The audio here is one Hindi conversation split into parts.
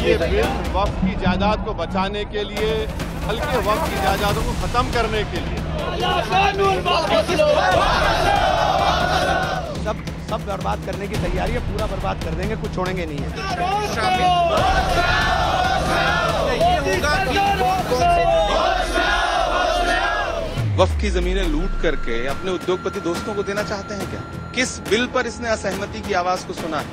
ये बिल वक्फ की जायदाद को बचाने के लिए, बल्कि वक्फ की जायदादों को खत्म करने के लिए। सब बर्बाद करने की तैयारी है, पूरा बर्बाद कर देंगे, कुछ छोड़ेंगे नहीं है। वक्फ की जमीनें लूट करके अपने उद्योगपति दोस्तों को देना चाहते हैं क्या? किस बिल पर इसने असहमति की आवाज को सुना है?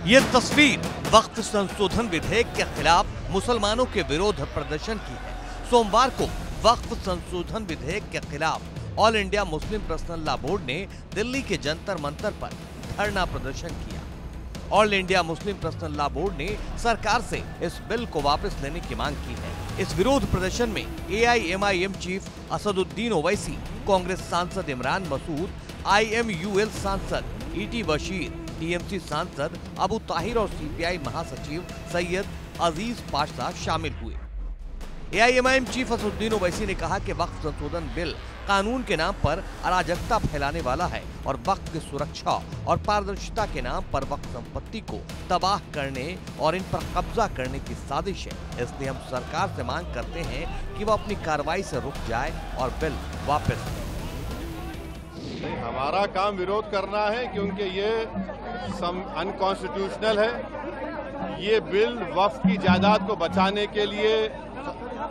ये तस्वीर वक्फ संशोधन विधेयक के खिलाफ मुसलमानों के विरोध प्रदर्शन की है। सोमवार को वक्फ संशोधन विधेयक के खिलाफ all India Muslim personal law board ने दिल्ली के जंतर मंतर पर धरना प्रदर्शन किया। All India Muslim personal law board ने सरकार से इस बिल को वापस लेने की मांग की है। इस विरोध प्रदर्शन में AIMIM चीफ असदुद्दीन ओवैसी, कांग्रेस सांसद इमरान मसूद, IMUL सांसद ET बशीर, TMC सांसद अबू ताहिर और CPI महासचिव सैयद अजीज पाशा शामिल हुए। AIMIM चीफ असदुद्दीन ओवैसी ने कहा कि वक्फ संशोधन बिल कानून के नाम पर अराजकता फैलाने वाला है और वक्फ की सुरक्षा और पारदर्शिता के नाम पर वक्फ संपत्ति को तबाह करने और इन पर कब्जा करने की साजिश है। इसलिए हम सरकार से मांग करते हैं कि वो अपनी कार्रवाई से रुक जाए और बिल वापस ले। हमारा काम विरोध करना है क्योंकि ये अनकॉन्स्टिट्यूशनल है। ये बिल वक्फ की जायदाद को बचाने के लिए,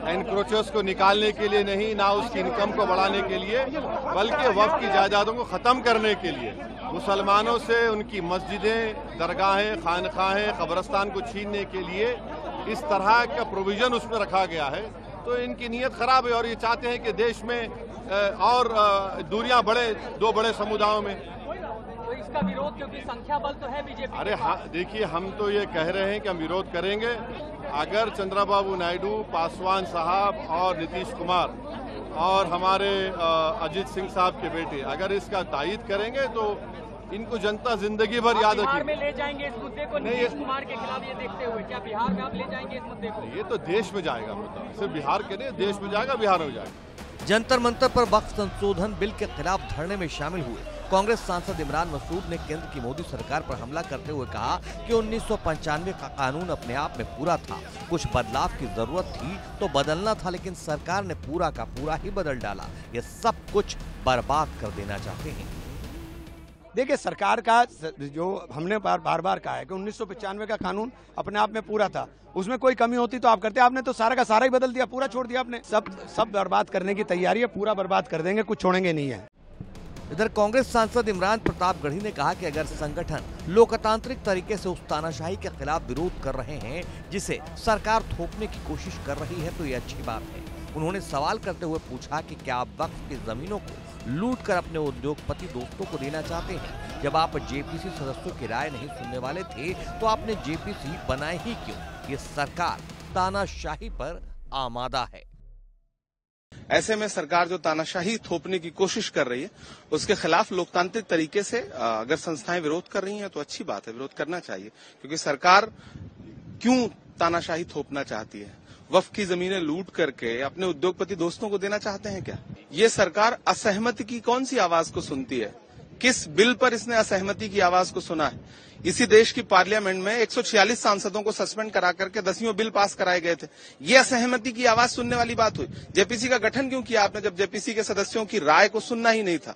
एनक्रोचर्स को निकालने के लिए नहीं, ना उसकी इनकम को बढ़ाने के लिए, बल्कि वक्फ की जायदादों को खत्म करने के लिए, मुसलमानों से उनकी मस्जिदें, दरगाहें, खानखाहें, कब्रिस्तान को छीनने के लिए इस तरह का प्रोविजन उसमें रखा गया है। तो इनकी नीयत खराब है और ये चाहते हैं कि देश में और दूरियां बढ़े दो बड़े समुदायों में। तो इसका विरोध, क्योंकि संख्या बल तो है बीजेपी। अरे हाँ, देखिए, हम तो ये कह रहे हैं कि हम विरोध करेंगे। अगर चंद्रबाबू नायडू, पासवान साहब और नीतीश कुमार और हमारे अजीत सिंह साहब के बेटे अगर इसका तायीद करेंगे तो इनको जनता जिंदगी भर याद रखेगी। बिहार में ले जाएंगे इस मुद्दे को नीतीश कुमार के खिलाफ ये देखते हुए, क्या बिहार में आप ले जाएंगे इस मुद्दे को? ये तो देश में जाएगा मुद्दा, सिर्फ बिहार के नहीं, देश में जाएगा, बिहार में जाएगा। जंतर मंतर पर वक्फ संशोधन बिल के खिलाफ धरने में शामिल हुए कांग्रेस सांसद इमरान मसूद ने केंद्र की मोदी सरकार पर हमला करते हुए कहा कि 1995 का कानून अपने आप में पूरा था, कुछ बदलाव की जरूरत थी तो बदलना था, लेकिन सरकार ने पूरा का पूरा ही बदल डाला। ये सब कुछ बर्बाद कर देना चाहते हैं। देखिए, सरकार का जो हमने बार बार कहा है कि 1995 का कानून अपने आप में पूरा था, उसमें कोई कमी होती तो आप करते। आपने तो सारा का सारा ही बदल दिया, पूरा छोड़ दिया आपने। सब बर्बाद करने की तैयारी है, पूरा बर्बाद कर देंगे, कुछ छोड़ेंगे नहीं है। इधर कांग्रेस सांसद इमरान प्रतापगढ़ी ने कहा कि अगर संगठन लोकतांत्रिक तरीके से उस तानाशाही के खिलाफ विरोध कर रहे हैं जिसे सरकार थोपने की कोशिश कर रही है तो ये अच्छी बात है। उन्होंने सवाल करते हुए पूछा कि क्या आप वक्फ की जमीनों को लूट कर अपने उद्योगपति दोस्तों को देना चाहते हैं? जब आप जेपीसी सदस्यों की राय नहीं सुनने वाले थे तो आपने जेपीसी बनाए ही क्यों? ये सरकार तानाशाही पर आमादा है। ऐसे में सरकार जो तानाशाही थोपने की कोशिश कर रही है उसके खिलाफ लोकतांत्रिक तरीके से अगर संस्थाएं विरोध कर रही हैं तो अच्छी बात है, विरोध करना चाहिए। क्योंकि सरकार क्यों तानाशाही थोपना चाहती है? वक्फ की जमीनें लूट करके अपने उद्योगपति दोस्तों को देना चाहते हैं क्या? ये सरकार असहमति की कौन सी आवाज को सुनती है? किस बिल पर इसने असहमति की आवाज को सुना है? इसी देश की पार्लियामेंट में 146 सांसदों को सस्पेंड करा करके 10वें बिल पास कराए गए थे। ये असहमति की आवाज सुनने वाली बात हुई। जेपीसी का गठन क्यों किया आपने जब जेपीसी के सदस्यों की राय को सुनना ही नहीं था?